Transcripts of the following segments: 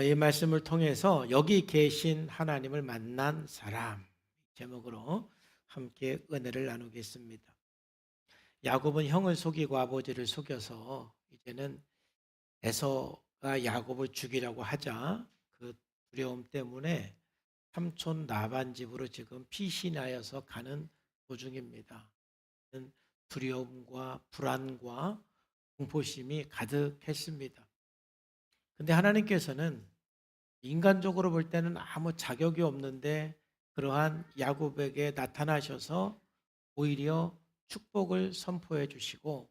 이 말씀을 통해서 여기 계신 하나님을 만난 사람 제목으로 함께 은혜를 나누겠습니다. 야곱은 형을 속이고 아버지를 속여서 이제는 에서가 야곱을 죽이려고 하자 그 두려움 때문에 삼촌 라반 집으로 지금 피신하여서 가는 도중입니다. 두려움과 불안과 공포심이 가득했습니다. 근데 하나님께서는 인간적으로 볼 때는 아무 자격이 없는데 그러한 야곱에게 나타나셔서 오히려 축복을 선포해 주시고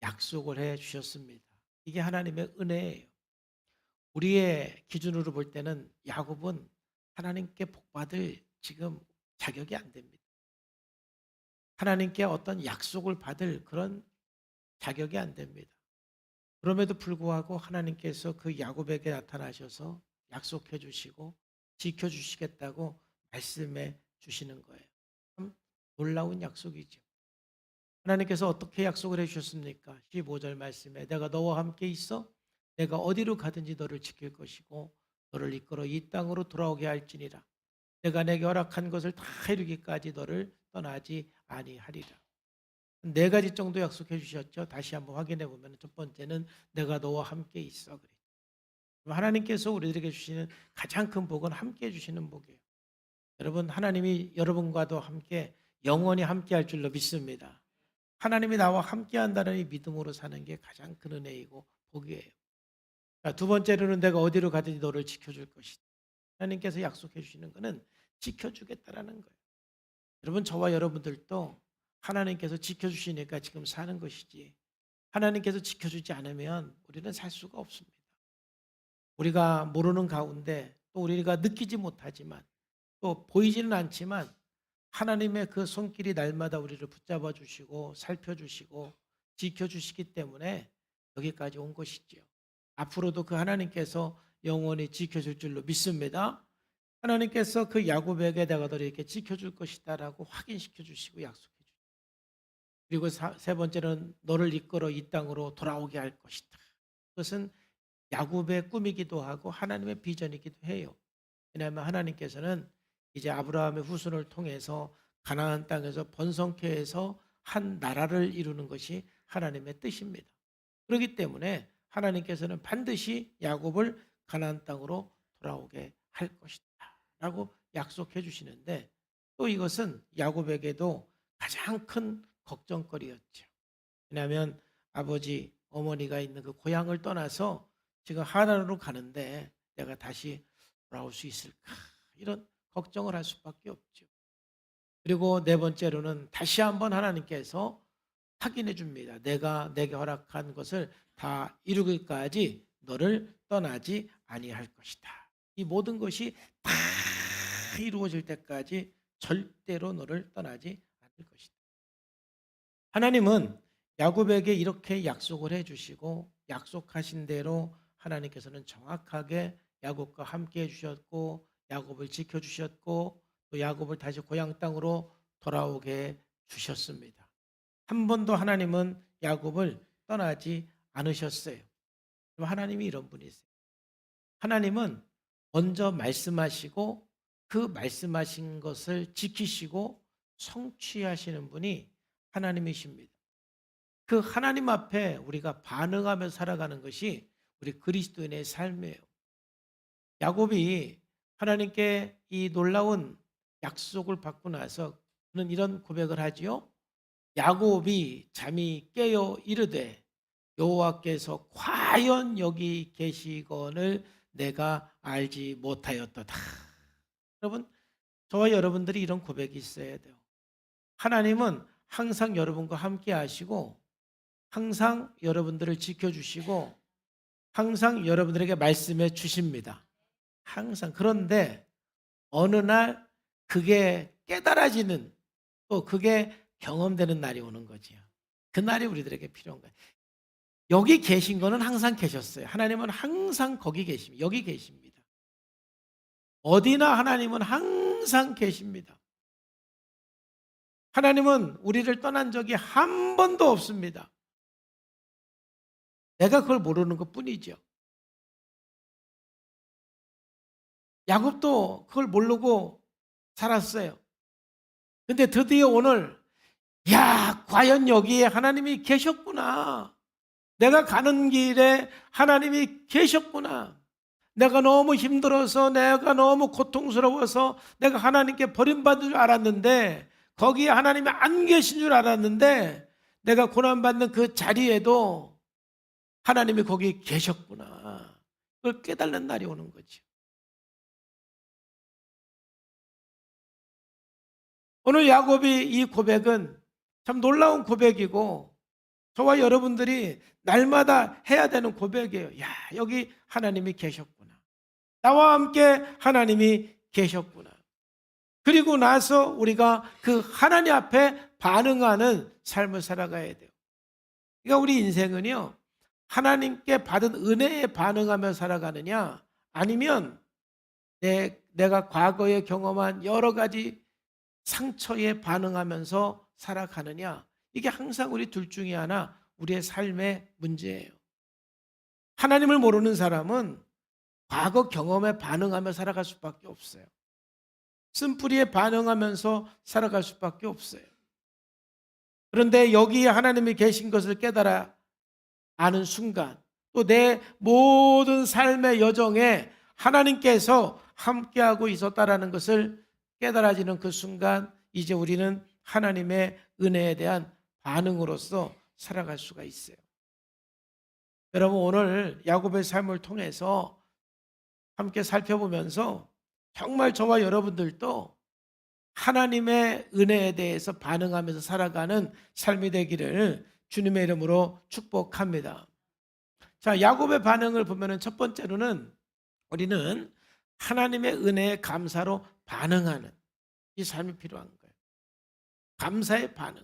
약속을 해 주셨습니다. 이게 하나님의 은혜예요. 우리의 기준으로 볼 때는 야곱은 하나님께 복받을 지금 자격이 안 됩니다. 하나님께 어떤 약속을 받을 그런 자격이 안 됩니다. 그럼에도 불구하고 하나님께서 그 야곱에게 나타나셔서 약속해 주시고 지켜 주시겠다고 말씀해 주시는 거예요. 참 놀라운 약속이죠. 하나님께서 어떻게 약속을 해 주셨습니까? 15절 말씀에 내가 너와 함께 있어 내가 어디로 가든지 너를 지킬 것이고 너를 이끌어 이 땅으로 돌아오게 할지니라. 내가 내게 허락한 것을 다 이루기까지 너를 떠나지 아니하리라. 네 가지 정도 약속해 주셨죠. 다시 한번 확인해 보면 첫 번째는 내가 너와 함께 있어 그래. 하나님께서 우리들에게 주시는 가장 큰 복은 함께 해 주시는 복이에요. 여러분 하나님이 여러분과도 함께 영원히 함께 할 줄로 믿습니다. 하나님이 나와 함께 한다는 이 믿음으로 사는 게 가장 큰 은혜이고 복이에요. 자, 두 번째로는 내가 어디로 가든지 너를 지켜줄 것이다. 하나님께서 약속해 주시는 것은 지켜주겠다라는 거예요. 여러분 저와 여러분들도 하나님께서 지켜주시니까 지금 사는 것이지 하나님께서 지켜주지 않으면 우리는 살 수가 없습니다. 우리가 모르는 가운데 또 우리가 느끼지 못하지만 또 보이지는 않지만 하나님의 그 손길이 날마다 우리를 붙잡아 주시고 살펴주시고 지켜주시기 때문에 여기까지 온 것이지요. 앞으로도 그 하나님께서 영원히 지켜줄 줄로 믿습니다. 하나님께서 그 야곱에게 내가 너를 이렇게 지켜줄 것이다라고 확인시켜 주시고 약속해 주시고 그리고 세 번째는 너를 이끌어 이 땅으로 돌아오게 할 것이다. 그것은 야곱의 꿈이기도 하고 하나님의 비전이기도 해요. 왜냐하면 하나님께서는 이제 아브라함의 후손을 통해서 가나안 땅에서 번성케 해서 한 나라를 이루는 것이 하나님의 뜻입니다. 그렇기 때문에 하나님께서는 반드시 야곱을 가나안 땅으로 돌아오게 할 것이다 라고 약속해 주시는데 또 이것은 야곱에게도 가장 큰 걱정거리였죠. 왜냐하면 아버지, 어머니가 있는 그 고향을 떠나서 지금 하나님으로 가는데 내가 다시 돌아올 수 있을까? 이런 걱정을 할 수밖에 없죠. 그리고 네 번째로는 다시 한번 하나님께서 확인해 줍니다. 내가 내게 허락한 것을 다 이루기까지 너를 떠나지 아니할 것이다. 이 모든 것이 다 이루어질 때까지 절대로 너를 떠나지 않을 것이다. 하나님은 야곱에게 이렇게 약속을 해 주시고 약속하신 대로 하나님께서는 정확하게 야곱과 함께 해 주셨고 야곱을 지켜 주셨고 또 야곱을 다시 고향 땅으로 돌아오게 주셨습니다. 한 번도 하나님은 야곱을 떠나지 않으셨어요. 하나님이 이런 분이세요. 하나님은 먼저 말씀하시고 그 말씀하신 것을 지키시고 성취하시는 분이 하나님이십니다. 그 하나님 앞에 우리가 반응하며 살아가는 것이 우리 그리스도인의 삶이에요. 야곱이 하나님께 이 놀라운 약속을 받고 나서 그는 이런 고백을 하지요. 야곱이 잠이 깨어 이르되 여호와께서 과연 여기 계시거늘 내가 알지 못하였도다. 여러분, 저와 여러분들이 이런 고백이 있어야 돼요. 하나님은 항상 여러분과 함께 하시고 항상 여러분들을 지켜주시고 항상 여러분들에게 말씀해 주십니다. 항상. 그런데 어느 날 그게 깨달아지는 또 그게 경험되는 날이 오는 거지요. 그 날이 우리들에게 필요한 거예요. 여기 계신 거는 항상 계셨어요. 하나님은 항상 거기 계십니다. 여기 계십니다. 어디나 하나님은 항상 계십니다. 하나님은 우리를 떠난 적이 한 번도 없습니다. 내가 그걸 모르는 것 뿐이죠. 야곱도 그걸 모르고 살았어요. 근데 드디어 오늘 야, 과연 여기에 하나님이 계셨구나. 내가 가는 길에 하나님이 계셨구나. 내가 너무 힘들어서, 내가 너무 고통스러워서 내가 하나님께 버림받을 줄 알았는데, 거기에 하나님이 안 계신 줄 알았는데, 내가 고난받는 그 자리에도 하나님이 거기 계셨구나. 그걸 깨달는 날이 오는 거죠. 오늘 야곱이 이 고백은 참 놀라운 고백이고, 저와 여러분들이 날마다 해야 되는 고백이에요. 야, 여기 하나님이 계셨구나. 나와 함께 하나님이 계셨구나. 그리고 나서 우리가 그 하나님 앞에 반응하는 삶을 살아가야 돼요. 그러니까 우리 인생은요, 하나님께 받은 은혜에 반응하며 살아가느냐, 아니면 내가 과거에 경험한 여러 가지 상처에 반응하면서 살아가느냐, 이게 항상 우리 둘 중에 하나 우리의 삶의 문제예요. 하나님을 모르는 사람은 과거 경험에 반응하며 살아갈 수밖에 없어요. 쓴뿌리에 반응하면서 살아갈 수밖에 없어요. 그런데 여기에 하나님이 계신 것을 깨달아 아는 순간, 또 내 모든 삶의 여정에 하나님께서 함께하고 있었다라는 것을 깨달아지는 그 순간, 이제 우리는 하나님의 은혜에 대한 반응으로서 살아갈 수가 있어요. 여러분, 오늘 야곱의 삶을 통해서 함께 살펴보면서 정말 저와 여러분들도 하나님의 은혜에 대해서 반응하면서 살아가는 삶이 되기를 주님의 이름으로 축복합니다. 자, 야곱의 반응을 보면은 첫 번째로는 우리는 하나님의 은혜에 감사로 반응하는 이 삶이 필요한 거예요. 감사의 반응.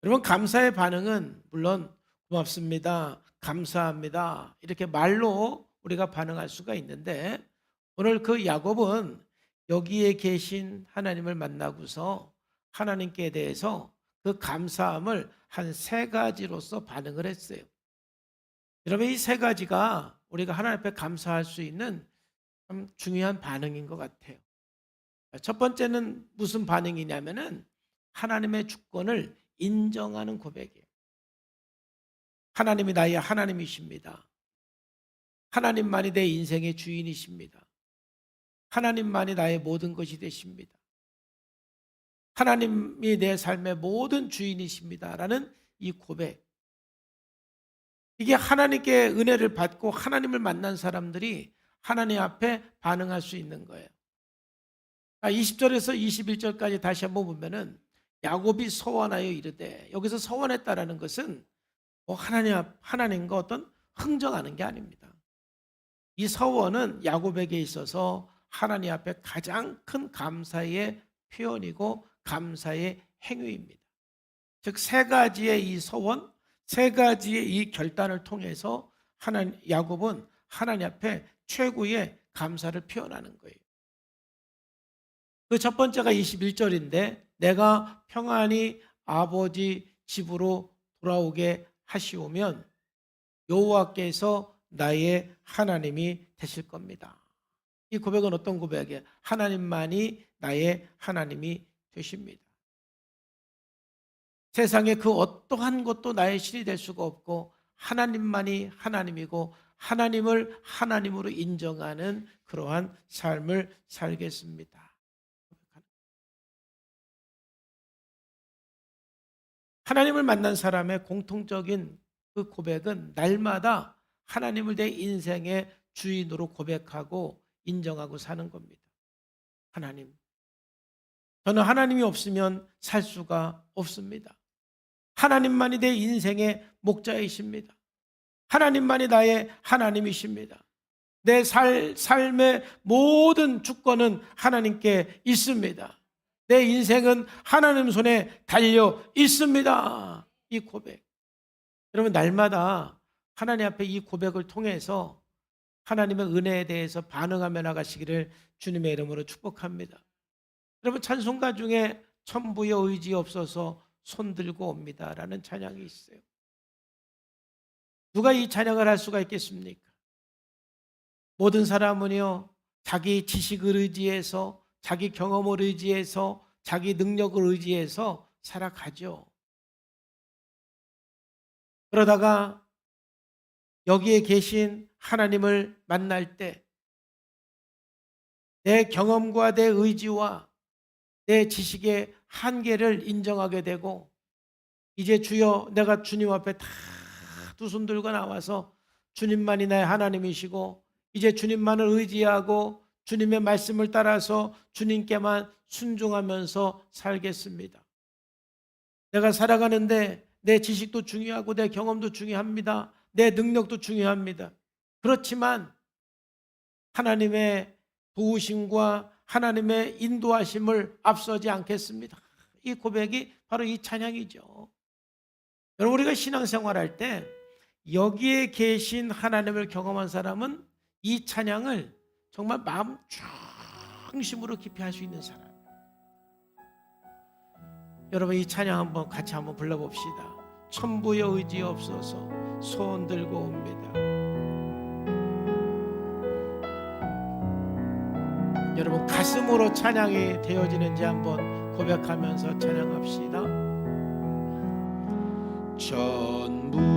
여러분, 감사의 반응은 물론 고맙습니다, 감사합니다, 이렇게 말로 우리가 반응할 수가 있는데, 오늘 그 야곱은 여기에 계신 하나님을 만나고서 하나님께 대해서 그 감사함을 한 세 가지로서 반응을 했어요. 여러분, 이 세 가지가 우리가 하나님 앞에 감사할 수 있는 참 중요한 반응인 것 같아요. 첫 번째는 무슨 반응이냐면은 하나님의 주권을 인정하는 고백이에요. 하나님이 나의 하나님이십니다. 하나님만이 내 인생의 주인이십니다. 하나님만이 나의 모든 것이 되십니다. 하나님이 내 삶의 모든 주인이십니다. 라는 이 고백. 이게 하나님께 은혜를 받고 하나님을 만난 사람들이 하나님 앞에 반응할 수 있는 거예요. 20절에서 21절까지 다시 한번 보면은 야곱이 서원하여 이르되, 여기서 서원했다라는 것은 뭐 하나님과 어떤 흥정하는 게 아닙니다. 이 서원은 야곱에게 있어서 하나님 앞에 가장 큰 감사의 표현이고 감사의 행위입니다. 즉, 세 가지의 이 서원, 세 가지의 이 결단을 통해서 야곱은 하나님 앞에 최고의 감사를 표현하는 거예요. 그 첫 번째가 21절인데, 내가 평안히 아버지 집으로 돌아오게 하시오면 여호와께서 나의 하나님이 되실 겁니다. 이 고백은 어떤 고백이에요? 하나님만이 나의 하나님이 되십니다. 세상에 그 어떠한 것도 나의 신이 될 수가 없고 하나님만이 하나님이고 하나님을 하나님으로 인정하는 그러한 삶을 살겠습니다. 하나님을 만난 사람의 공통적인 그 고백은 날마다 하나님을 내 인생의 주인으로 고백하고 인정하고 사는 겁니다. 하나님, 저는 하나님이 없으면 살 수가 없습니다. 하나님만이 내 인생의 목자이십니다. 하나님만이 나의 하나님이십니다. 내 삶의 모든 주권은 하나님께 있습니다. 내 인생은 하나님 손에 달려 있습니다. 이 고백. 여러분, 날마다 하나님 앞에 이 고백을 통해서 하나님의 은혜에 대해서 반응하며 나가시기를 주님의 이름으로 축복합니다. 여러분, 찬송가 중에 천부의 의지 없어서 손들고 옵니다 라는 찬양이 있어요. 누가 이 찬양을 할 수가 있겠습니까? 모든 사람은요, 자기 지식을 의지해서, 자기 경험을 의지해서, 자기 능력을 의지해서 살아가죠. 그러다가 여기에 계신 하나님을 만날 때 내 경험과 내 의지와 내 지식의 한계를 인정하게 되고, 이제 주여, 내가 주님 앞에 다 두 손 들고 나와서 주님만이 나의 하나님이시고 이제 주님만을 의지하고 주님의 말씀을 따라서 주님께만 순종하면서 살겠습니다. 내가 살아가는데 내 지식도 중요하고 내 경험도 중요합니다. 내 능력도 중요합니다. 그렇지만 하나님의 도우심과 하나님의 인도하심을 앞서지 않겠습니다. 이 고백이 바로 이 찬양이죠. 여러분, 우리가 신앙생활할 때 여기에 계신 하나님을 경험한 사람은 이 찬양을 정말 마음 중심으로 깊이 할 수 있는 사람. 여러분, 이 찬양 한번 같이 한번 불러봅시다. 천부여 의지없어서 손 들고 옵니다. 여러분, 가슴으로 찬양이 되어지는지 한번 고백하면서 찬양합시다. 천부여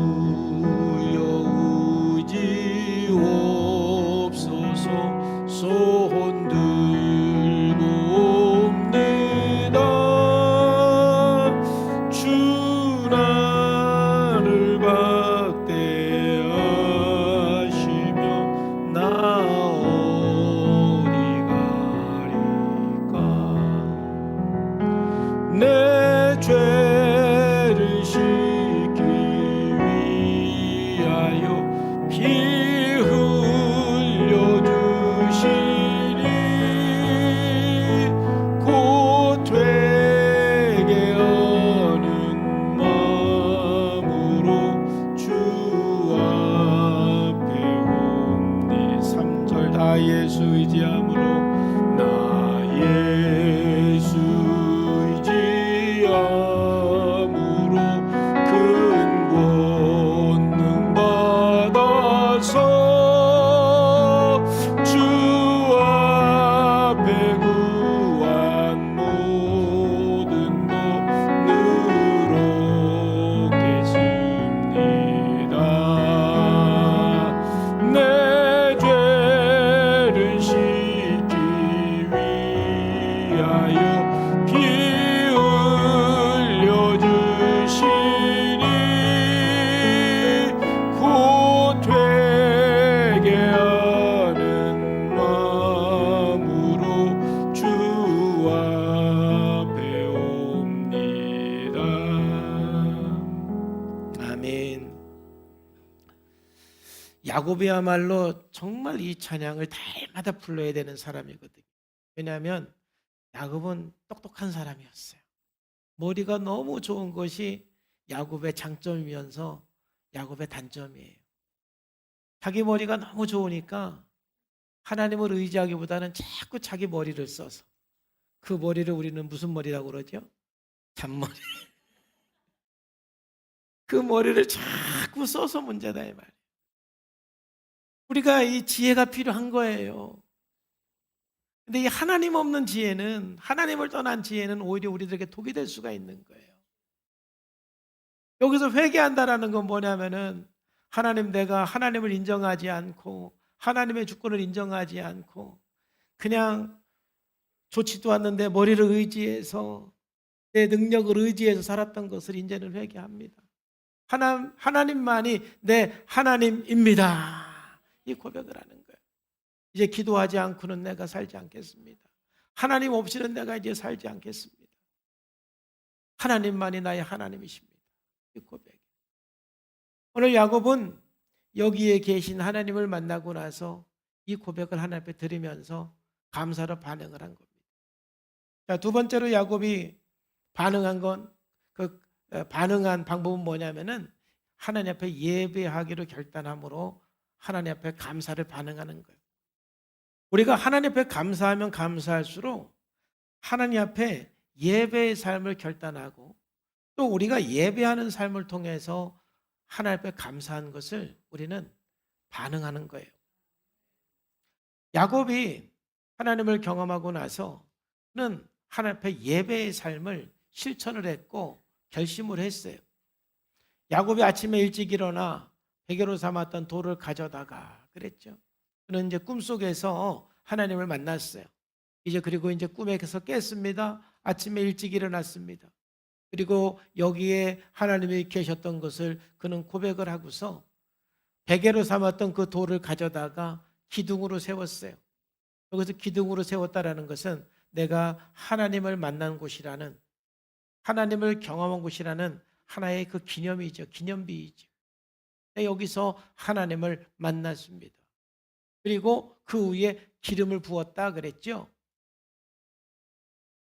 의지옵소서 손 들고 옵니다. 주 나를 박대하시며 나 어디 가리까. 내 죄를 씻기 위하여 피 흘려 주시니 곧 되게 하는 마음으로 주 앞에 옵니. 3절 다 예수 의지함으로 나 예수 의지함으로 큰 권능 받아서 주 앞에 구한 모든 돈으로 계십니다. 내 죄를 씻기 위하여 피 흘려 주시니 곧 되게 하는 마음으로 주 앞에 옵니다. 아멘. 야곱이야말로 정말 이 찬양을 달마다 불러야 되는 사람이거든요. 왜냐하면 야곱은 똑똑한 사람이었어요. 머리가 너무 좋은 것이 야곱의 장점이면서 야곱의 단점이에요. 자기 머리가 너무 좋으니까 하나님을 의지하기보다는 자꾸 자기 머리를 써서, 그 머리를 우리는 무슨 머리라고 그러죠? 잔머리. 그 머리를 자꾸 써서 문제다 이 말이에요. 우리가 이 지혜가 필요한 거예요. 근데 이 하나님 없는 지혜는, 하나님을 떠난 지혜는 오히려 우리들에게 독이 될 수가 있는 거예요. 여기서 회개한다라는 건 뭐냐면은, 하나님, 내가 하나님을 인정하지 않고 하나님의 주권을 인정하지 않고 그냥 좋지도 않는데 머리를 의지해서 내 능력을 의지해서 살았던 것을 이제는 회개합니다. 하나님만이 내 하나님입니다. 이 고백을 하는 거예요. 이제 기도하지 않고는 내가 살지 않겠습니다. 하나님 없이는 내가 이제 살지 않겠습니다. 하나님만이 나의 하나님이십니다. 이 고백. 오늘 야곱은 여기에 계신 하나님을 만나고 나서 이 고백을 하나님 앞에 드리면서 감사로 반응을 한 겁니다. 자, 두 번째로 야곱이 반응한 방법은 뭐냐면은 하나님 앞에 예배하기로 결단함으로 하나님 앞에 감사를 반응하는 거예요. 우리가 하나님 앞에 감사하면 감사할수록 하나님 앞에 예배의 삶을 결단하고 또 우리가 예배하는 삶을 통해서 하나님 앞에 감사한 것을 우리는 반응하는 거예요. 야곱이 하나님을 경험하고 나서 그는 하나님 앞에 예배의 삶을 실천을 했고 결심을 했어요. 야곱이 아침에 일찍 일어나 베개로 삼았던 돌을 가져다가 그랬죠. 그는 이제 꿈속에서 하나님을 만났어요. 이제 그리고 이제 꿈에서 깼습니다. 아침에 일찍 일어났습니다. 그리고 여기에 하나님이 계셨던 것을 그는 고백을 하고서 베개로 삼았던 그 돌을 가져다가 기둥으로 세웠어요. 여기서 기둥으로 세웠다라는 것은 내가 하나님을 만난 곳이라는, 하나님을 경험한 곳이라는 하나의 그 기념이죠. 기념비이죠. 여기서 하나님을 만났습니다. 그리고 그 위에 기름을 부었다 그랬죠.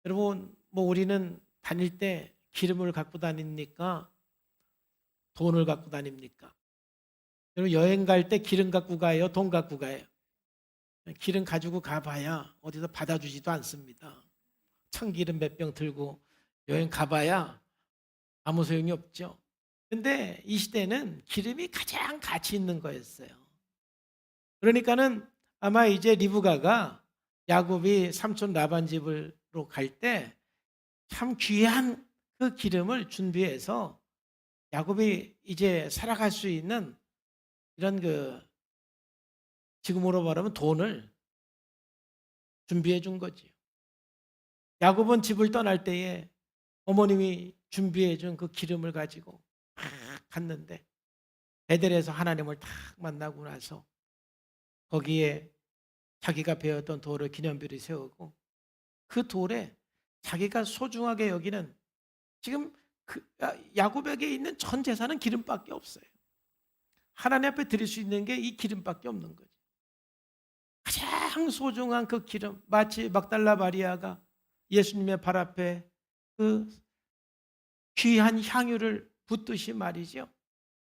여러분, 뭐 우리는 다닐 때 기름을 갖고 다닙니까? 돈을 갖고 다닙니까? 여러분, 여행 갈 때 기름 갖고 가요? 돈 갖고 가요? 기름 가지고 가봐야 어디서 받아주지도 않습니다. 참기름 몇 병 들고 여행 가봐야 아무 소용이 없죠. 근데 이 시대는 기름이 가장 가치 있는 거였어요. 그러니까는 아마 이제 리브가가 야곱이 삼촌 라반 집으로 갈 때 참 귀한 그 기름을 준비해서 야곱이 이제 살아갈 수 있는 이런 그 지금으로 말하면 돈을 준비해 준 거지요. 야곱은 집을 떠날 때에 어머님이 준비해 준 그 기름을 가지고 막 갔는데 베델에서 하나님을 딱 만나고 나서 거기에 자기가 배웠던 돌을 기념비를 세우고 그 돌에 자기가 소중하게 여기는 지금 그 야곱에게 있는 전 재산은 기름밖에 없어요. 하나님 앞에 드릴 수 있는 게 이 기름밖에 없는 거죠. 가장 소중한 그 기름, 마치 막달라 마리아가 예수님의 발 앞에 그 귀한 향유를 붓듯이 말이죠.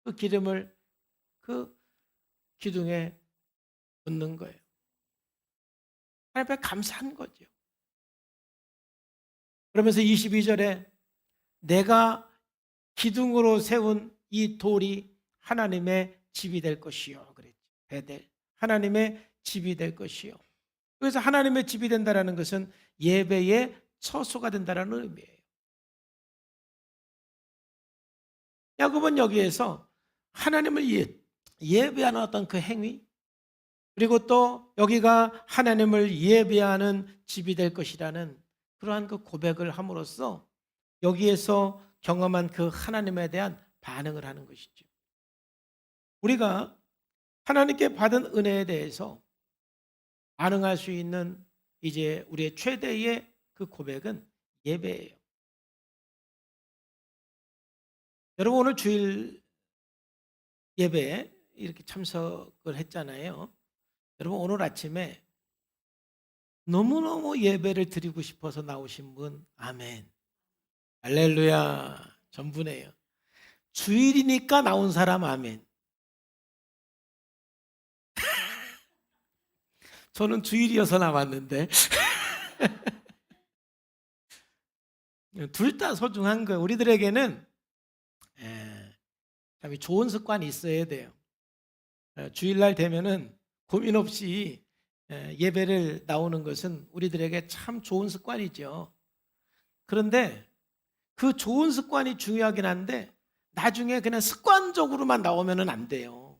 그 기름을 그 기둥에 붓는 거예요. 하나님 앞에 감사한 거죠. 그러면서 22절에 내가 기둥으로 세운 이 돌이 하나님의 집이 될 것이요. 그랬죠. 베델. 하나님의 집이 될 것이요. 그래서 하나님의 집이 된다는 것은 예배의 처소가 된다는 의미예요. 야곱은 여기에서 하나님을 예배하는 어떤 그 행위, 그리고 또 여기가 하나님을 예배하는 집이 될 것이라는 그러한 그 고백을 함으로써 여기에서 경험한 그 하나님에 대한 반응을 하는 것이죠. 우리가 하나님께 받은 은혜에 대해서 반응할 수 있는 이제 우리의 최대의 그 고백은 예배예요. 여러분, 오늘 주일 예배에 이렇게 참석을 했잖아요. 여러분, 오늘 아침에 너무너무 예배를 드리고 싶어서 나오신 분, 아멘. 할렐루야. 전부네요. 주일이니까 나온 사람, 아멘. 저는 주일이어서 나왔는데. 둘 다 소중한 거예요. 우리들에게는 참 좋은 습관이 있어야 돼요. 주일날 되면은 고민 없이 예배를 나오는 것은 우리들에게 참 좋은 습관이죠. 그런데 그 좋은 습관이 중요하긴 한데 나중에 그냥 습관적으로만 나오면 안 돼요.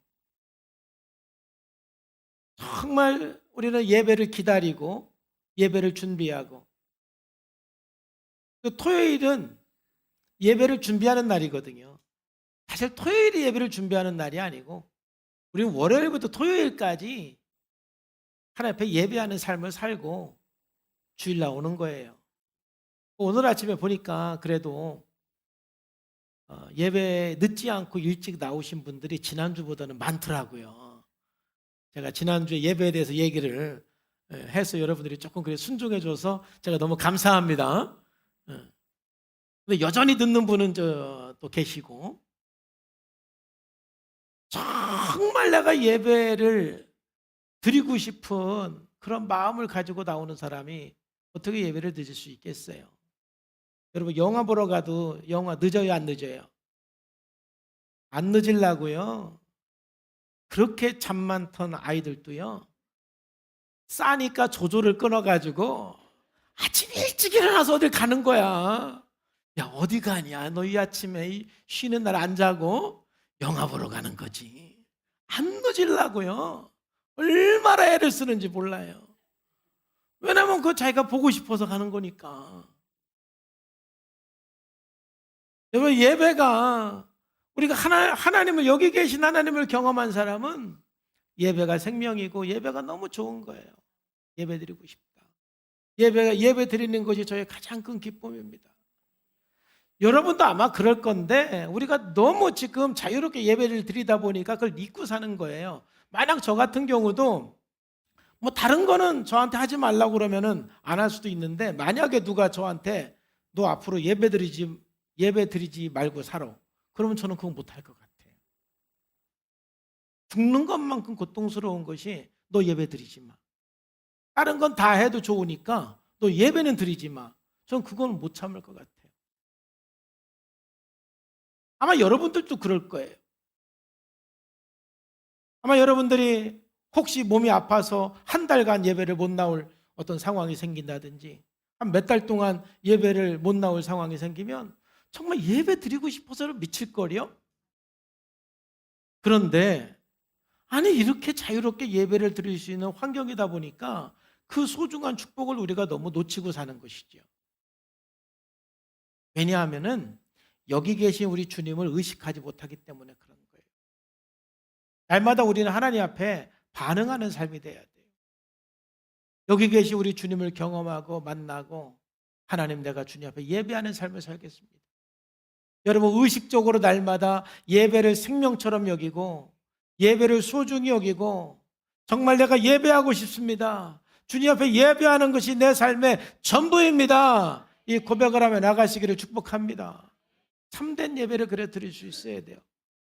정말 우리는 예배를 기다리고 예배를 준비하고, 또 토요일은 예배를 준비하는 날이거든요. 사실 토요일이 예배를 준비하는 날이 아니고 우리는 월요일부터 토요일까지 하나님 앞에 예배하는 삶을 살고 주일 나오는 거예요. 오늘 아침에 보니까 그래도 예배 늦지 않고 일찍 나오신 분들이 지난주보다는 많더라고요. 제가 지난주에 예배에 대해서 얘기를 해서 여러분들이 조금 그래 순종해줘서 제가 너무 감사합니다. 근데 여전히 듣는 분은 또 계시고, 정말 내가 예배를 드리고 싶은 그런 마음을 가지고 나오는 사람이 어떻게 예배를 드릴 수 있겠어요? 여러분, 영화 보러 가도 영화 늦어요, 안 늦어요? 안 늦으려고요. 그렇게 잠 많던 아이들도요, 싸니까 조조를 끊어가지고 아침 일찍 일어나서 어딜 가는 거야. 야, 어디 가냐? 너 이 아침에 쉬는 날 안 자고 영화 보러 가는 거지. 안 늦으려고요. 얼마나 애를 쓰는지 몰라요. 왜냐면 그거 자기가 보고 싶어서 가는 거니까. 여러분, 예배가 우리가 하나님을, 여기 계신 하나님을 경험한 사람은 예배가 생명이고 예배가 너무 좋은 거예요. 예배 드리고 싶다. 예배 드리는 것이 저의 가장 큰 기쁨입니다. 여러분도 아마 그럴 건데 우리가 너무 지금 자유롭게 예배를 드리다 보니까 그걸 잊고 사는 거예요. 만약 저 같은 경우도 뭐 다른 거는 저한테 하지 말라고 그러면은 안 할 수도 있는데, 만약에 누가 저한테 너 앞으로 예배 드리지 말고 살아, 그러면 저는 그거 못할 것 같아요. 죽는 것만큼 고통스러운 것이 너 예배 드리지 마. 다른 건 다 해도 좋으니까 너 예배는 드리지 마. 전 그건 못 참을 것 같아요. 아마 여러분들도 그럴 거예요. 아마 여러분들이 혹시 몸이 아파서 한 달간 예배를 못 나올 어떤 상황이 생긴다든지, 한 몇 달 동안 예배를 못 나올 상황이 생기면 정말 예배 드리고 싶어서 미칠 거려. 그런데 아니, 이렇게 자유롭게 예배를 드릴 수 있는 환경이다 보니까 그 소중한 축복을 우리가 너무 놓치고 사는 것이죠. 왜냐하면은 여기 계신 우리 주님을 의식하지 못하기 때문에 그런 거예요. 날마다 우리는 하나님 앞에 반응하는 삶이 돼야 돼요. 여기 계신 우리 주님을 경험하고 만나고, 하나님, 내가 주님 앞에 예배하는 삶을 살겠습니다. 여러분, 의식적으로 날마다 예배를 생명처럼 여기고 예배를 소중히 여기고, 정말 내가 예배하고 싶습니다, 주님 앞에 예배하는 것이 내 삶의 전부입니다, 이 고백을 하며 나가시기를 축복합니다. 참된 예배를 그래 드릴 수 있어야 돼요.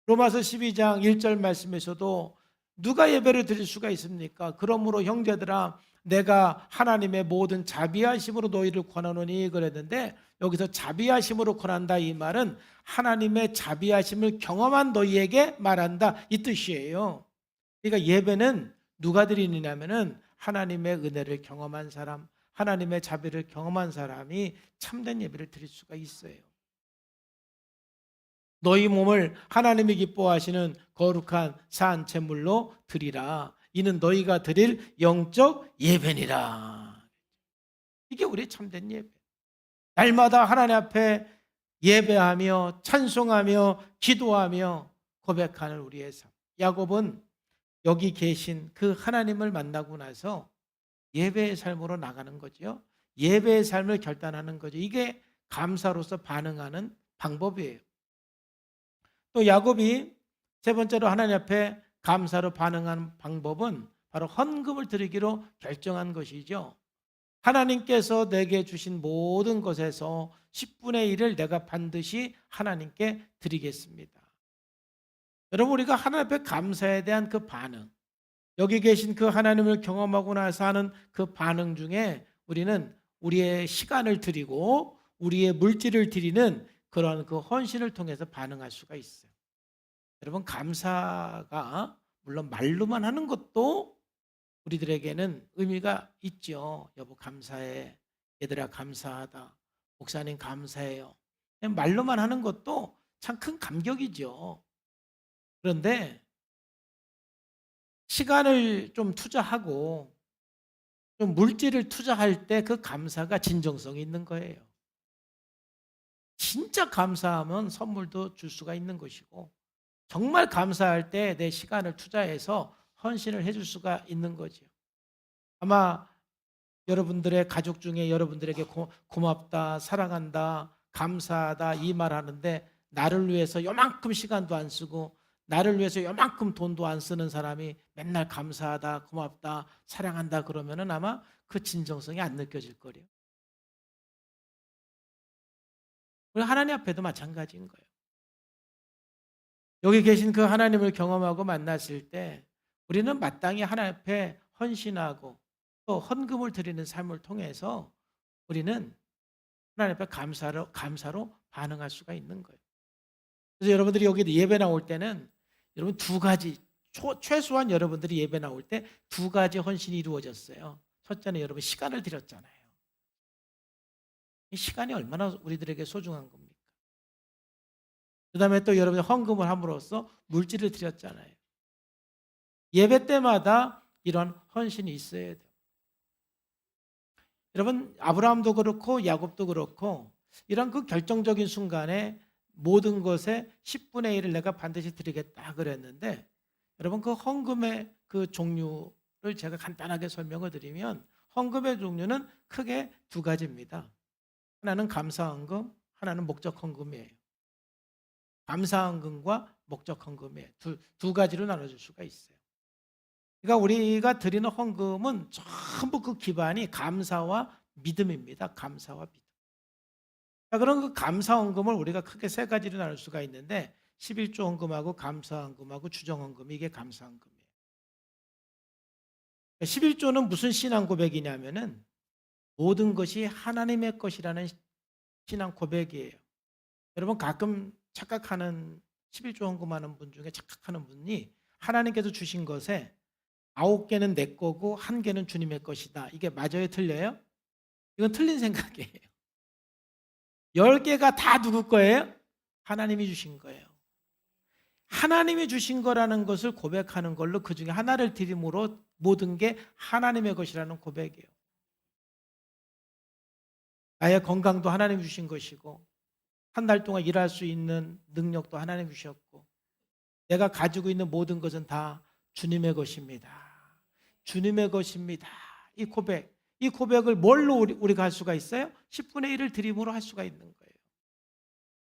로마서 12장 1절 말씀에서도 누가 예배를 드릴 수가 있습니까? 그러므로 형제들아, 내가 하나님의 모든 자비하심으로 너희를 권하노니 그랬는데, 여기서 자비하심으로 권한다, 이 말은 하나님의 자비하심을 경험한 너희에게 말한다, 이 뜻이에요. 그러니까 예배는 누가 드리느냐면은 하나님의 은혜를 경험한 사람, 하나님의 자비를 경험한 사람이 참된 예배를 드릴 수가 있어요. 너희 몸을 하나님이 기뻐하시는 거룩한 산 제물로 드리라. 이는 너희가 드릴 영적 예배니라. 이게 우리의 참된 예배. 날마다 하나님 앞에 예배하며 찬송하며 기도하며 고백하는 우리의 삶. 야곱은 여기 계신 그 하나님을 만나고 나서 예배의 삶으로 나가는 거죠. 예배의 삶을 결단하는 거죠. 이게 감사로서 반응하는 방법이에요. 또 야곱이 세 번째로 하나님 앞에 감사로 반응하는 방법은 바로 헌금을 드리기로 결정한 것이죠. 하나님께서 내게 주신 모든 것에서 10분의 1을 내가 반드시 하나님께 드리겠습니다. 여러분, 우리가 하나님 앞에 감사에 대한 그 반응, 여기 계신 그 하나님을 경험하고 나서 하는 그 반응 중에 우리는 우리의 시간을 드리고 우리의 물질을 드리는 그런 그 헌신을 통해서 반응할 수가 있어요. 여러분, 감사가 물론 말로만 하는 것도 우리들에게는 의미가 있죠. 여보 감사해, 얘들아 감사하다, 목사님 감사해요. 그냥 말로만 하는 것도 참 큰 감격이죠. 그런데 시간을 좀 투자하고 좀 물질을 투자할 때 그 감사가 진정성이 있는 거예요. 진짜 감사하면 선물도 줄 수가 있는 것이고, 정말 감사할 때 내 시간을 투자해서 헌신을 해줄 수가 있는 거죠. 아마 여러분들의 가족 중에 여러분들에게 고맙다, 사랑한다, 감사하다 이 말 하는데, 나를 위해서 요만큼 시간도 안 쓰고 나를 위해서 요만큼 돈도 안 쓰는 사람이 맨날 감사하다, 고맙다, 사랑한다 그러면은 아마 그 진정성이 안 느껴질 거래요. 우리 하나님 앞에도 마찬가지인 거예요. 여기 계신 그 하나님을 경험하고 만났을 때 우리는 마땅히 하나님 앞에 헌신하고 또 헌금을 드리는 삶을 통해서 우리는 하나님 앞에 감사로 반응할 수가 있는 거예요. 그래서 여러분들이 여기 예배 나올 때는 여러분 두 가지 최소한 여러분들이 예배 나올 때 두 가지 헌신이 이루어졌어요. 첫째는 여러분 시간을 드렸잖아요. 이 시간이 얼마나 우리들에게 소중한 겁니까? 그다음에 또 여러분이 헌금을 함으로써 물질을 드렸잖아요. 예배 때마다 이런 헌신이 있어야 돼요. 여러분 아브라함도 그렇고 야곱도 그렇고 이런 그 결정적인 순간에 모든 것에 10분의 1을 내가 반드시 드리겠다 그랬는데 여러분 그 헌금의 그 종류를 제가 간단하게 설명을 드리면 헌금의 종류는 크게 두 가지입니다. 하나는 감사헌금, 하나는 목적헌금이에요. 감사헌금과 목적헌금이에요. 두 가지로 나눠줄 수가 있어요. 그러니까 우리가 드리는 헌금은 전부 그 기반이 감사와 믿음입니다. 감사와 믿음. 자, 그럼 그 감사헌금을 우리가 크게 세 가지로 나눌 수가 있는데 11조 헌금하고 감사헌금하고 주정헌금 이게 감사헌금이에요. 11조는 무슨 신앙 고백이냐면은 모든 것이 하나님의 것이라는 신앙 고백이에요. 여러분 가끔 착각하는 11조 헌금하는 분 중에 착각하는 분이 하나님께서 주신 것에 9개는 내 거고 1개는 주님의 것이다. 이게 맞아요? 틀려요? 이건 틀린 생각이에요. 10개가 다 누구 거예요? 하나님이 주신 거예요. 하나님이 주신 거라는 것을 고백하는 걸로 그중에 하나를 드림으로 모든 게 하나님의 것이라는 고백이에요. 나의 건강도 하나님이 주신 것이고 한 달 동안 일할 수 있는 능력도 하나님이 주셨고 내가 가지고 있는 모든 것은 다 주님의 것입니다. 주님의 것입니다. 이 고백을 뭘로 우리가 할 수가 있어요? 10분의 1을 드림으로 할 수가 있는 거예요.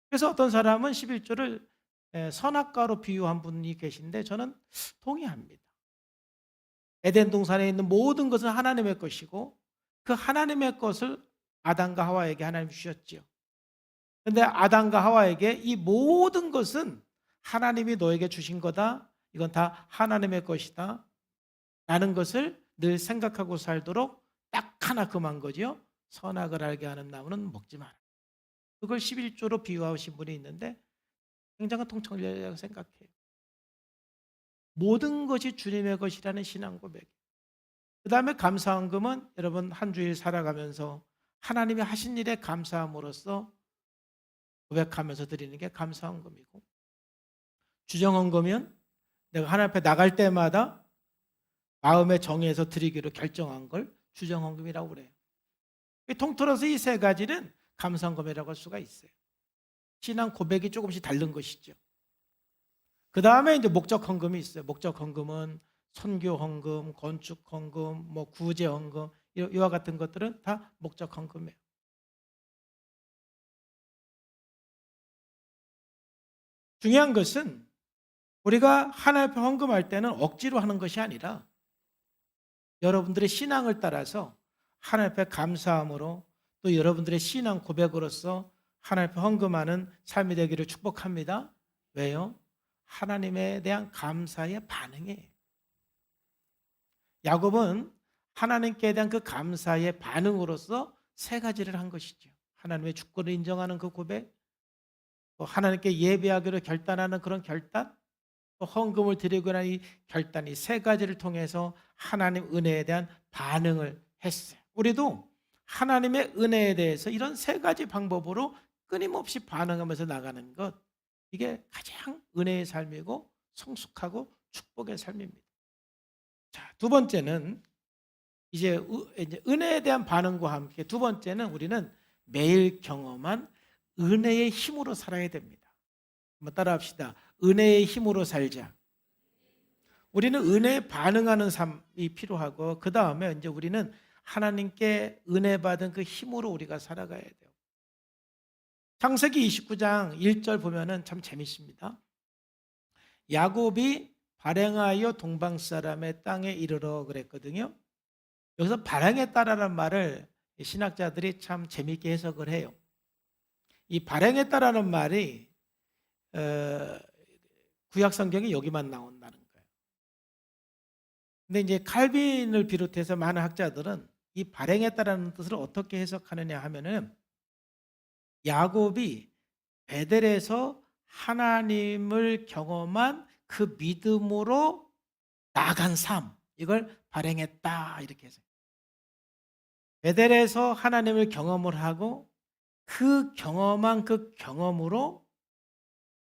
그래서 어떤 사람은 11조를 선악과로 비유한 분이 계신데 저는 동의합니다. 에덴 동산에 있는 모든 것은 하나님의 것이고 그 하나님의 것을 아담과 하와에게 하나님이 주셨지요. 그런데 아담과 하와에게 이 모든 것은 하나님이 너에게 주신 거다. 이건 다 하나님의 것이다. 라는 것을 늘 생각하고 살도록 딱 하나 금한 거죠. 선악을 알게 하는 나무는 먹지 마라. 그걸 11조로 비유하신 분이 있는데 굉장한 통찰력이라고 생각해요. 모든 것이 주님의 것이라는 신앙 고백. 그 다음에 감사헌금은 여러분 한 주일 살아가면서 하나님이 하신 일에 감사함으로써 고백하면서 드리는 게 감사헌금이고 주정헌금은 내가 하나님 앞에 나갈 때마다 마음의 정에서 드리기로 결정한 걸 주정헌금이라고 그래요. 통틀어서 이 세 가지는 감사헌금이라고 할 수가 있어요. 신앙 고백이 조금씩 다른 것이죠. 그 다음에 이제 목적헌금이 있어요. 목적헌금은 선교헌금, 건축헌금, 뭐 구제헌금 이와 같은 것들은 다 목적헌금이에요. 중요한 것은 우리가 하나님 앞에 헌금할 때는 억지로 하는 것이 아니라 여러분들의 신앙을 따라서 하나님 앞에 감사함으로 또 여러분들의 신앙 고백으로서 하나님 앞에 헌금하는 삶이 되기를 축복합니다. 왜요? 하나님에 대한 감사의 반응이에요. 야곱은 하나님께 대한 그 감사의 반응으로서 세 가지를 한 것이죠. 하나님의 주권을 인정하는 그 고백, 또 하나님께 예배하기로 결단하는 그런 결단, 또 헌금을 드리고 난 이 결단, 이 세 가지를 통해서 하나님 은혜에 대한 반응을 했어요. 우리도 하나님의 은혜에 대해서 이런 세 가지 방법으로 끊임없이 반응하면서 나가는 것, 이게 가장 은혜의 삶이고 성숙하고 축복의 삶입니다. 자, 두 번째는 이제 은혜에 대한 반응과 함께 두 번째는 우리는 매일 경험한 은혜의 힘으로 살아야 됩니다. 한번 따라합시다. 은혜의 힘으로 살자. 우리는 은혜에 반응하는 삶이 필요하고 그 다음에 이제 우리는 하나님께 은혜 받은 그 힘으로 우리가 살아가야 돼요. 창세기 29장 1절 보면은 참 재밌습니다. 야곱이 발행하여 동방 사람의 땅에 이르러 그랬거든요. 여기서 발행했다라는 말을 신학자들이 참 재미있게 해석을 해요. 이 발행했다라는 말이 구약 성경에 여기만 나온다는 거예요. 근데 이제 칼빈을 비롯해서 많은 학자들은 이 발행했다라는 뜻을 어떻게 해석하느냐 하면은 야곱이 베델에서 하나님을 경험한 그 믿음으로 나아간 삶, 이걸 발행했다 이렇게 해서 베델에서 하나님을 경험을 하고 그 경험한 그 경험으로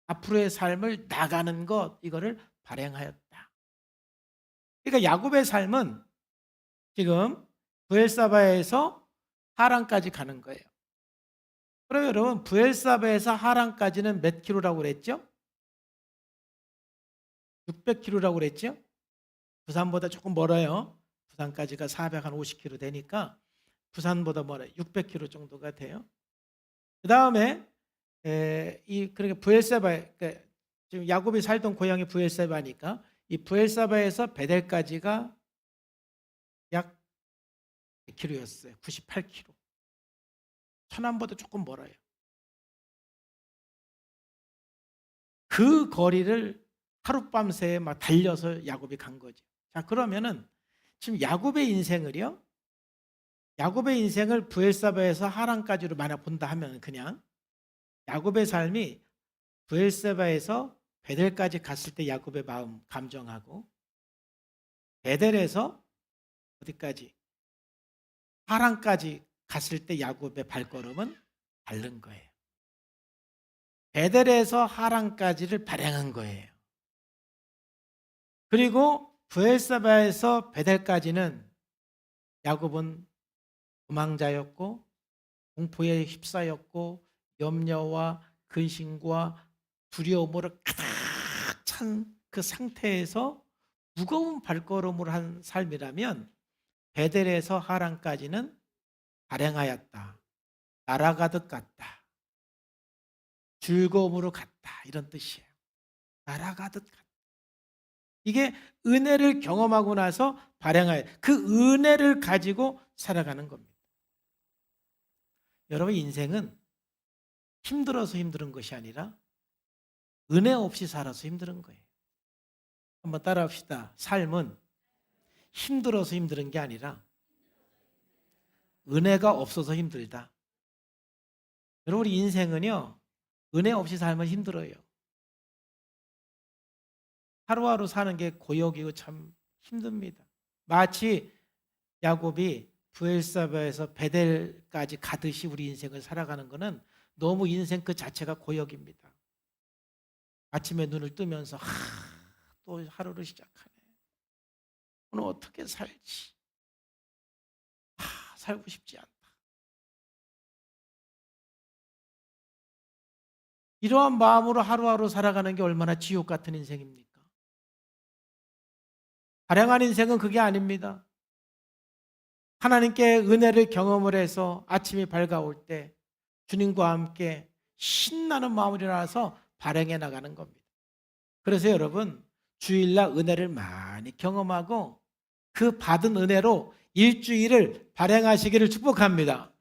앞으로의 삶을 나가는 것, 이거를 발행하였다. 그러니까 야곱의 삶은 지금 브엘사바에서 하란까지 가는 거예요. 그럼 여러분, 브엘사바에서 하란까지는 몇 킬로라고 그랬죠? 600킬로라고 그랬죠? 부산보다 조금 멀어요. 부산까지가 450킬로 되니까 부산보다 멀어요. 600킬로 정도가 돼요. 그 다음에 그러니까 브엘사바, 그러니까 지금 야곱이 살던 고향이 브엘사바니까 이 브엘사바에서 베델까지가 약 100킬로였어요. 98킬로. 천안보다 조금 멀어요. 그 거리를 하룻밤새 막 달려서 야곱이 간 거죠. 자, 그러면은 지금 야곱의 인생을요, 야곱의 인생을 브엘사바에서 하란까지로 만약 본다 하면 그냥 야곱의 삶이 브엘사바에서 베델까지 갔을 때 야곱의 마음, 감정하고 베델에서 어디까지? 하란까지 갔을 때 야곱의 발걸음은 다른 거예요. 베델에서 하란까지를 발행한 거예요. 그리고 브엘사바에서 베델까지는 야곱은 도망자였고 공포에 휩싸였고 염려와 근심과 두려움으로 가득 찬 그 상태에서 무거운 발걸음으로 한 삶이라면 베델에서 하란까지는 발행하였다. 날아가듯 갔다. 즐거움으로 갔다. 이런 뜻이에요. 날아가듯 갔다. 이게 은혜를 경험하고 나서 발행하여 그 은혜를 가지고 살아가는 겁니다. 여러분, 인생은 힘들어서 힘든 것이 아니라 은혜 없이 살아서 힘든 거예요. 한번 따라합시다. 삶은 힘들어서 힘든 게 아니라 은혜가 없어서 힘들다. 여러분, 우리 인생은요, 은혜 없이 살면 힘들어요. 하루하루 사는 게 고역이고 참 힘듭니다. 마치 야곱이 브엘사바에서 베델까지 가듯이 우리 인생을 살아가는 것은 너무 인생 그 자체가 고역입니다. 아침에 눈을 뜨면서 또 하루를 시작하네. 오늘 어떻게 살지? 살고 싶지 않다. 이러한 마음으로 하루하루 살아가는 게 얼마나 지옥 같은 인생입니까? 발행한 인생은 그게 아닙니다. 하나님께 은혜를 경험을 해서 아침이 밝아올 때 주님과 함께 신나는 마음으로 일어나서 발행해 나가는 겁니다. 그래서 여러분, 주일날 은혜를 많이 경험하고 그 받은 은혜로 일주일을 발행하시기를 축복합니다.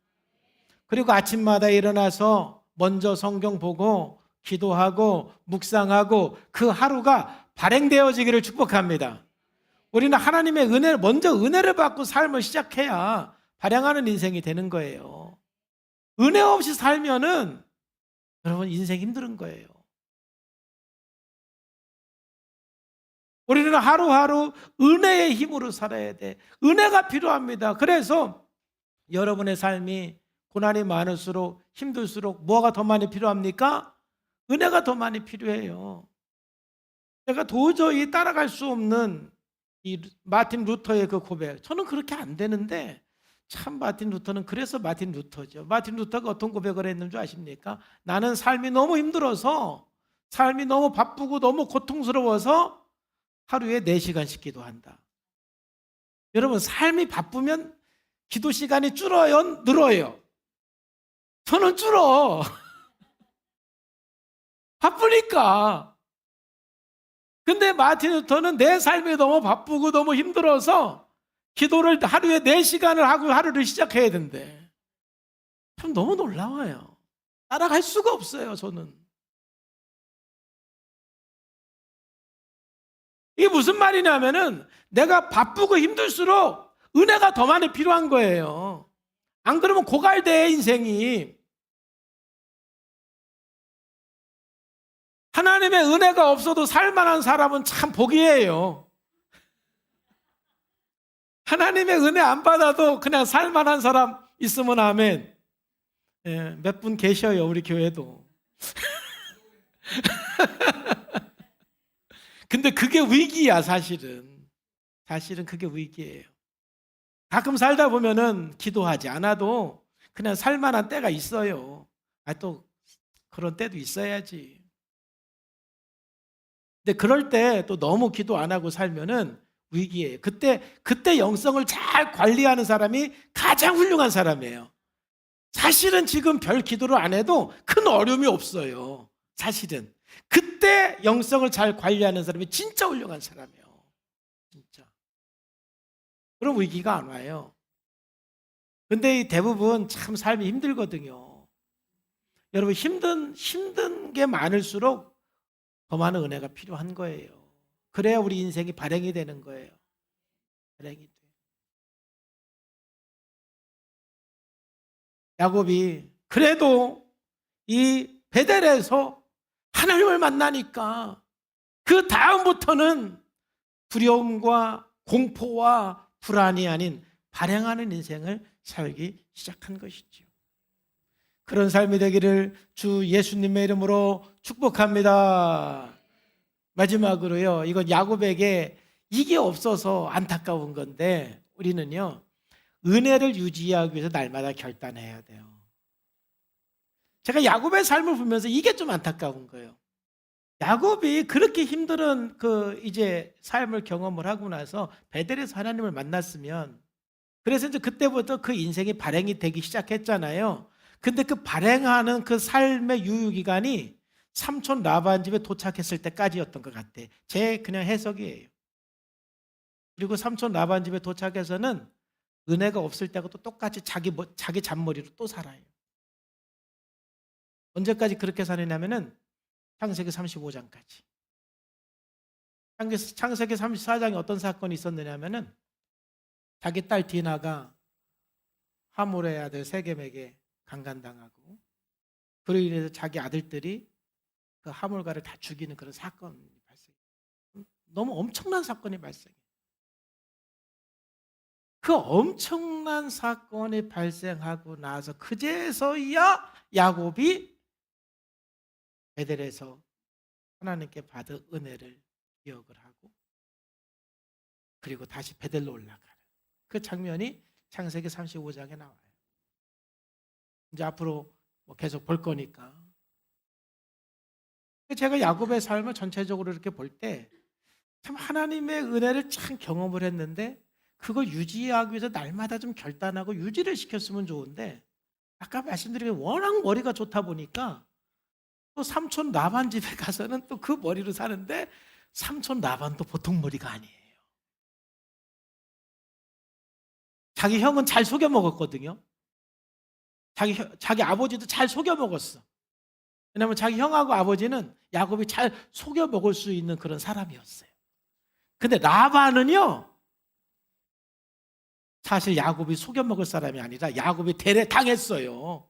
그리고 아침마다 일어나서 먼저 성경 보고 기도하고 묵상하고 그 하루가 발행되어지기를 축복합니다. 우리는 하나님의 은혜를 먼저 은혜를 받고 삶을 시작해야 발행하는 인생이 되는 거예요. 은혜 없이 살면은 여러분 인생 힘든 거예요. 우리는 하루하루 은혜의 힘으로 살아야 돼. 은혜가 필요합니다. 그래서 여러분의 삶이 고난이 많을수록 힘들수록 뭐가 더 많이 필요합니까? 은혜가 더 많이 필요해요. 제가 도저히 따라갈 수 없는 이 마틴 루터의 그 고백, 저는 그렇게 안 되는데 참 마틴 루터는 그래서 마틴 루터죠. 마틴 루터가 어떤 고백을 했는 줄 아십니까? 나는 삶이 너무 힘들어서, 삶이 너무 바쁘고 너무 고통스러워서 하루에 4시간씩 기도한다. 여러분, 삶이 바쁘면 기도 시간이 줄어요? 늘어요? 저는 줄어. 바쁘니까. 근데 마틴 루터는 내 삶이 너무 바쁘고 너무 힘들어서 기도를 하루에 4시간을 하고 하루를 시작해야 된대. 참 너무 놀라워요. 따라갈 수가 없어요, 저는. 이게 무슨 말이냐면은 내가 바쁘고 힘들수록 은혜가 더 많이 필요한 거예요. 안 그러면 고갈돼, 인생이. 하나님의 은혜가 없어도 살만한 사람은 참 복이에요. 하나님의 은혜 안 받아도 그냥 살만한 사람 있으면 아멘. 예, 몇 분 계셔요, 우리 교회도. 근데 그게 위기야, 사실은. 사실은 그게 위기예요. 가끔 살다 보면은 기도하지 않아도 그냥 살만한 때가 있어요. 또 그런 때도 있어야지. 근데 그럴 때 또 너무 기도 안 하고 살면은 위기예요. 그때 영성을 잘 관리하는 사람이 가장 훌륭한 사람이에요. 사실은 지금 별 기도를 안 해도 큰 어려움이 없어요. 사실은. 그때 영성을 잘 관리하는 사람이 진짜 훌륭한 사람이에요. 진짜. 그런 위기가 안 와요. 근데 대부분 참 삶이 힘들거든요. 여러분, 힘든 게 많을수록 더 많은 은혜가 필요한 거예요. 그래야 우리 인생이 발행이 되는 거예요. 발행이 돼. 야곱이 그래도 이 베델에서 하나님을 만나니까 그 다음부터는 두려움과 공포와 불안이 아닌 발행하는 인생을 살기 시작한 것이죠. 그런 삶이 되기를 주 예수님의 이름으로 축복합니다. 마지막으로요, 이건 야곱에게 이게 없어서 안타까운 건데 우리는요, 은혜를 유지하기 위해서 날마다 결단해야 돼요. 제가 야곱의 삶을 보면서 이게 좀 안타까운 거예요. 야곱이 그렇게 힘든 이제 삶을 경험을 하고 나서 베델에서 하나님을 만났으면, 그래서 이제 그때부터 그 인생이 발행이 되기 시작했잖아요. 근데 그 발행하는 그 삶의 유효기간이 삼촌 라반 집에 도착했을 때까지였던 것 같아. 제 그냥 해석이에요. 그리고 삼촌 라반 집에 도착해서는 은혜가 없을 때하고 또 똑같이 자기 잔머리로 또 살아요. 언제까지 그렇게 사느냐면은 창세기 35장까지. 창세기 34장에 어떤 사건이 있었느냐면은 자기 딸 디나가 하몰의 아들 세겜에게 강간당하고, 그로 인해서 자기 아들들이 그 하몰가를 다 죽이는 그런 사건이 발생해요. 너무 엄청난 사건이 발생해요. 그 엄청난 사건이 발생하고 나서 그제서야 야곱이 베델에서 하나님께 받은 은혜를 기억을 하고, 그리고 다시 베델로 올라가는 그 장면이 창세기 35장에 나와요. 이제 앞으로 계속 볼 거니까. 제가 야곱의 삶을 전체적으로 이렇게 볼 때 참 하나님의 은혜를 참 경험을 했는데, 그걸 유지하기 위해서 날마다 좀 결단하고 유지를 시켰으면 좋은데, 아까 말씀드린 워낙 머리가 좋다 보니까 또 삼촌 라반 집에 가서는 또 그 머리로 사는데, 삼촌 라반도 보통 머리가 아니에요. 자기 형은 잘 속여 먹었거든요. 자기 아버지도 잘 속여 먹었어. 왜냐하면 자기 형하고 아버지는 야곱이 잘 속여 먹을 수 있는 그런 사람이었어요. 근데 라반은요, 사실 야곱이 속여 먹을 사람이 아니라 야곱이 대래 당했어요.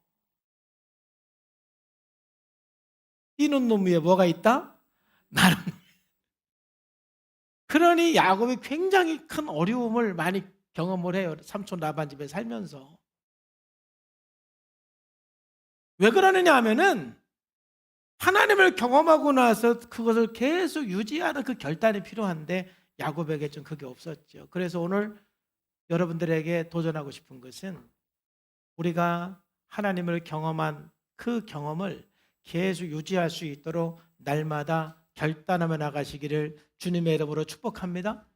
뛰는 놈 위에 뭐가 있다? 나는. 그러니 야곱이 굉장히 큰 어려움을 많이 경험을 해요. 삼촌 라반 집에 살면서. 왜 그러느냐 하면은 하나님을 경험하고 나서 그것을 계속 유지하는 그 결단이 필요한데 야곱에게 좀 그게 없었죠. 그래서 오늘 여러분들에게 도전하고 싶은 것은, 우리가 하나님을 경험한 그 경험을 계속 유지할 수 있도록 날마다 결단하며 나가시기를 주님의 이름으로 축복합니다.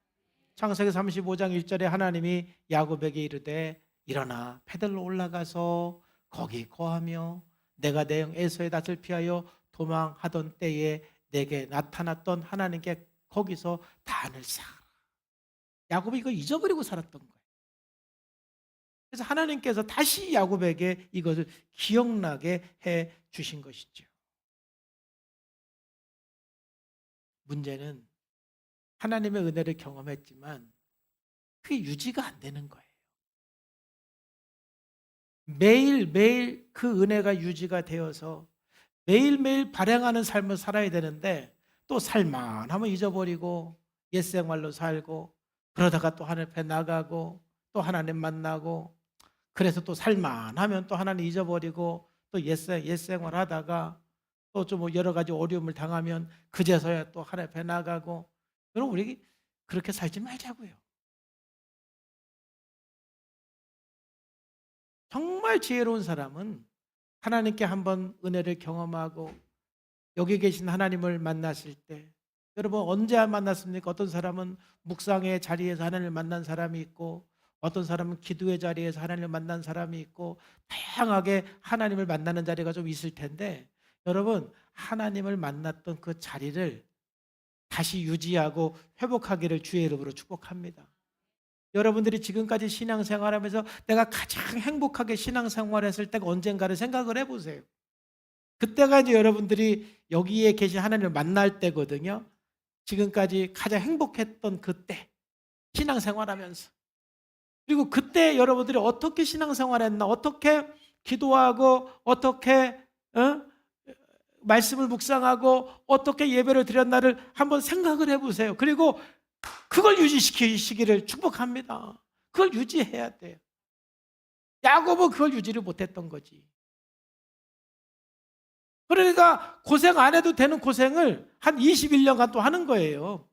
창세기 35장 1절에 하나님이 야곱에게 이르되 일어나 베델로 올라가서 거기 거하며 내가 내 형 에서의 낯을 피하여 도망하던 때에 내게 나타났던 하나님께 거기서 단을 쌓아라. 야곱이 이걸 잊어버리고 살았던 거예요. 그래서 하나님께서 다시 야곱에게 이것을 기억나게 해 주신 것이죠. 문제는 하나님의 은혜를 경험했지만 그게 유지가 안 되는 거예요. 매일매일 그 은혜가 유지가 되어서 매일매일 발행하는 삶을 살아야 되는데, 또 살만하면 잊어버리고 옛생활로 살고, 그러다가 또 하나님 앞에 나가고 또 하나님 만나고, 그래서 또 살만하면 또 하나님 잊어버리고 또 옛생활 하다가 또 좀 여러 가지 어려움을 당하면 그제서야 또 하나님 앞에 나가고. 여러분, 우리 그렇게 살지 말자고요. 정말 지혜로운 사람은 하나님께 한번 은혜를 경험하고 여기 계신 하나님을 만났을 때, 여러분 언제 만났습니까? 어떤 사람은 묵상의 자리에서 하나님을 만난 사람이 있고, 어떤 사람은 기도의 자리에서 하나님을 만난 사람이 있고, 다양하게 하나님을 만나는 자리가 좀 있을 텐데, 여러분 하나님을 만났던 그 자리를 다시 유지하고 회복하기를 주의 이름으로 축복합니다. 여러분들이 지금까지 신앙생활하면서 내가 가장 행복하게 신앙생활했을 때가 언젠가를 생각을 해보세요. 그때가 이제 여러분들이 여기에 계신 하나님을 만날 때거든요. 지금까지 가장 행복했던 그때, 신앙생활하면서. 그리고 그때 여러분들이 어떻게 신앙생활했나, 어떻게 기도하고, 어떻게 말씀을 묵상하고, 어떻게 예배를 드렸나를 한번 생각을 해보세요. 그리고 그걸 유지시키시기를 축복합니다. 그걸 유지해야 돼요. 야곱은 그걸 유지를 못했던 거지. 그러니까 고생 안 해도 되는 고생을 한 21년간 또 하는 거예요.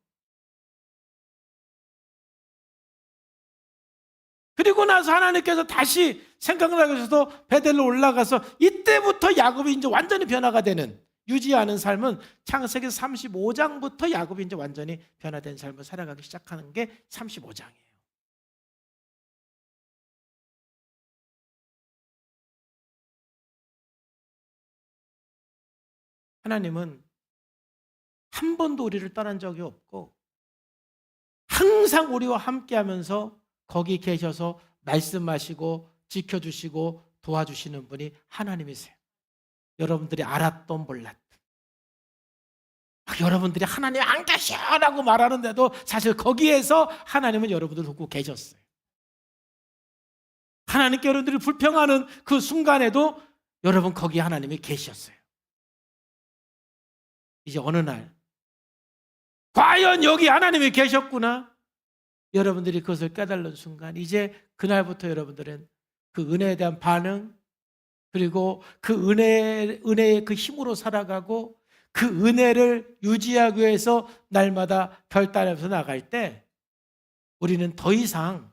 그리고 나서 하나님께서 다시 생각을 하셔서 베델로 올라가서, 이때부터 야곱이 이제 완전히 변화가 되는, 유지하는 삶은 창세기 35장부터 야곱이 이제 완전히 변화된 삶을 살아가기 시작하는 게 35장이에요. 하나님은 한 번도 우리를 떠난 적이 없고 항상 우리와 함께 하면서 거기 계셔서 말씀하시고 지켜주시고 도와주시는 분이 하나님이세요. 여러분들이 알았던 몰랐던, 여러분들이 하나님 안 계셔라고 말하는데도 사실 거기에서 하나님은 여러분들을 돕고 계셨어요. 하나님께 여러분들이 불평하는 그 순간에도 여러분 거기에 하나님이 계셨어요. 이제 어느 날 과연 여기 하나님이 계셨구나, 여러분들이 그것을 깨달는 순간, 이제 그날부터 여러분들은 그 은혜에 대한 반응, 그리고 그 은혜의 그 힘으로 살아가고 그 은혜를 유지하기 위해서 날마다 결단하면서 나갈 때, 우리는 더 이상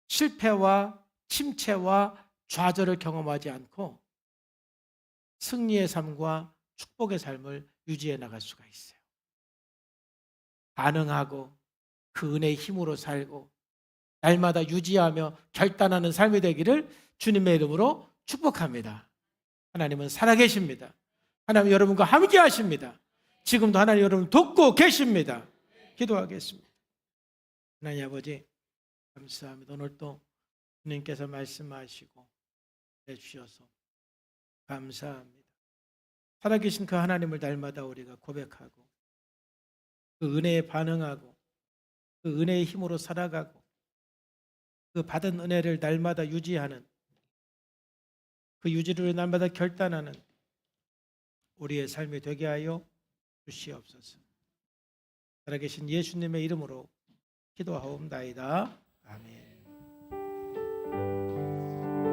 실패와 침체와 좌절을 경험하지 않고 승리의 삶과 축복의 삶을 유지해 나갈 수가 있어요. 반응하고 그 은혜의 힘으로 살고 날마다 유지하며 결단하는 삶이 되기를 주님의 이름으로 축복합니다. 하나님은 살아계십니다. 하나님 여러분과 함께 하십니다. 지금도 하나님 여러분 돕고 계십니다. 기도하겠습니다. 하나님 아버지, 감사합니다. 오늘 또 주님께서 말씀하시고 해주셔서 감사합니다. 살아계신 그 하나님을 날마다 우리가 고백하고 그 은혜에 반응하고 그 은혜의 힘으로 살아가고 그 받은 은혜를 날마다 유지하는, 그 유지를 날마다 결단하는 우리의 삶이 되게 하여 주시옵소서. 살아계신 예수님의 이름으로 기도하옵나이다. 아멘.